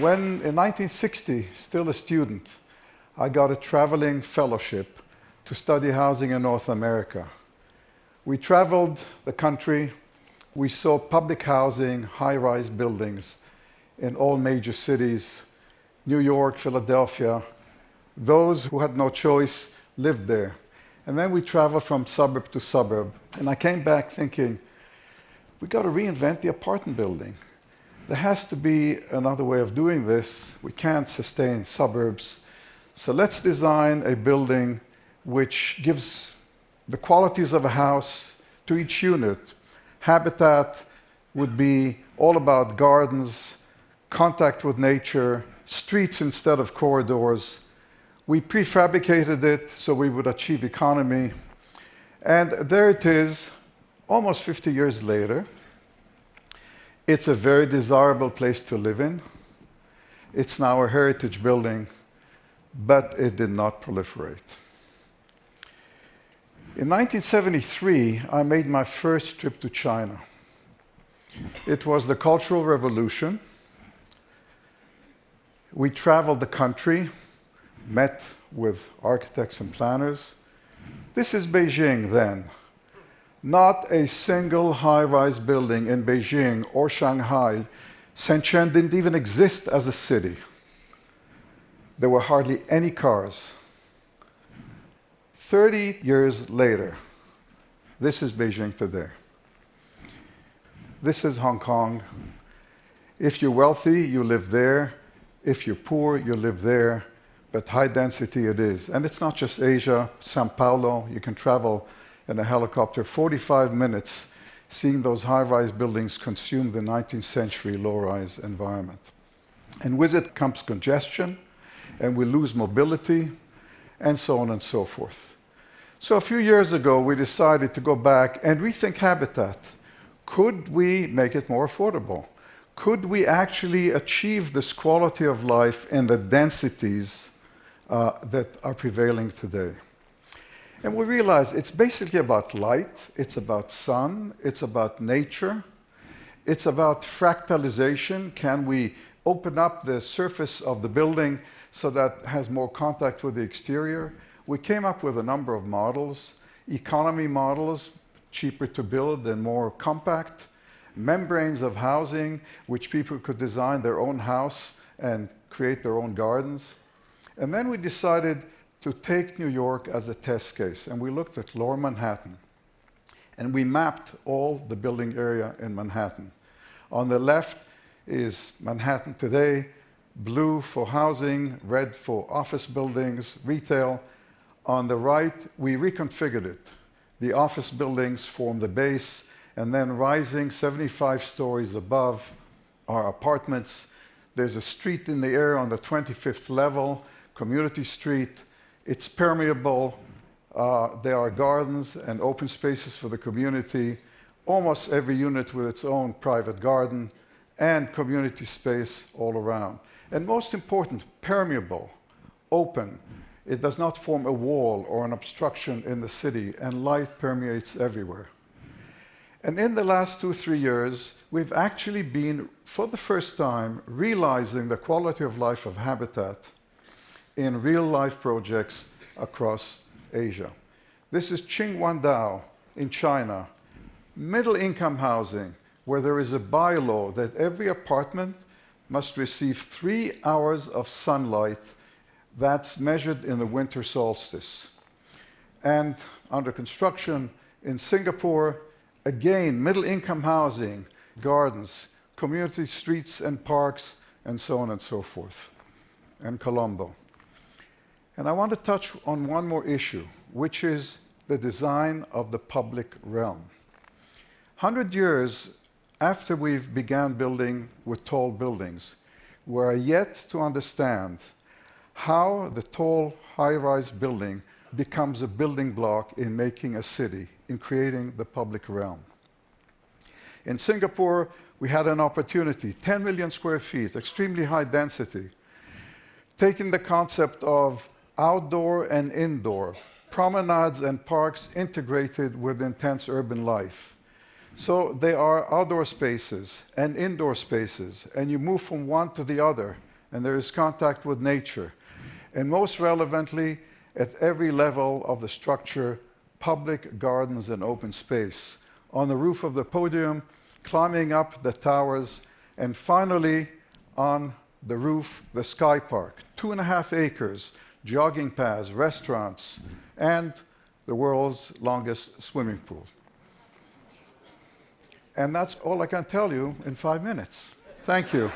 When, in 1960, still a student, I got a traveling fellowship to study housing in North America. We traveled the country. We saw public housing, high-rise buildings in all major cities, New York, Philadelphia. Those who had no choice lived there. And then we traveled from suburb to suburb. And I came back thinking, we got to reinvent the apartment building. There has to be another way of doing this. We can't sustain suburbs. So let's design a building which gives the qualities of a house to each unit. Habitat would be all about gardens, contact with nature, streets instead of corridors. We prefabricated it so we would achieve economy. And there it is, almost 50 years later. It's a very desirable place to live in. It's now a heritage building, but it did not proliferate. In 1973, I made my first trip to China. It was the Cultural Revolution. We traveled the country, met with architects and planners. This is Beijing then. Not a single high-rise building in Beijing or Shanghai. Shenzhen didn't even exist as a city. There were hardly any cars. 30 years later, this is Beijing today. This is Hong Kong. If you're wealthy, you live there. If you're poor, you live there. But high density it is. And it's not just Asia. Sao Paulo, you can travel in a helicopter 45 minutes, seeing those high-rise buildings consume the 19th century low-rise environment. And with it comes congestion, and we lose mobility, and so on and so forth. So a few years ago, we decided to go back and rethink habitat. Could we make it more affordable? Could we actually achieve this quality of life in the densities that are prevailing today? And we realized it's basically about light, it's about sun, it's about nature, it's about fractalization. Can we open up the surface of the building so that it has more contact with the exterior? We came up with a number of models, economy models, cheaper to build and more compact, membranes of housing, which people could design their own house and create their own gardens. And then we decided to take New York as a test case, and we looked at Lower Manhattan. And we mapped all the building area in Manhattan. On the left is Manhattan today, blue for housing, red for office buildings, retail. On the right, we reconfigured it. The office buildings form the base, and then rising 75 stories above are apartments. There's a street in the air on the 25th level, Community Street. It's permeable. There are gardens and open spaces for the community, almost every unit with its own private garden, and community space all around. And most important, permeable, open. It does not form a wall or an obstruction in the city, and light permeates everywhere. And in the last 2-3 years, we've actually been, for the first time, realizing the quality of life of habitat in real-life projects across Asia. This is Qingguandao in China, middle-income housing, where there is a bylaw that every apartment must receive 3 hours of sunlight. That's measured in the winter solstice. And under construction in Singapore, again, middle-income housing, gardens, community streets and parks, and so on and so forth, and Colombo. And I want to touch on one more issue, which is the design of the public realm. 100 years after we've began building with tall buildings, we are yet to understand how the tall, high-rise building becomes a building block in making a city, in creating the public realm. In Singapore, we had an opportunity, 10 million square feet, extremely high density, taking the concept of outdoor and indoor, promenades and parks integrated with intense urban life. So they are outdoor spaces and indoor spaces, and you move from one to the other. and there is contact with nature. And most relevantly, at every level of the structure, public gardens and open space, on the roof of the podium, climbing up the towers, and finally on the roof, the Sky Park, 2.5 acres, jogging paths, restaurants, and the world's longest swimming pool. And that's all I can tell you in 5 minutes. Thank you.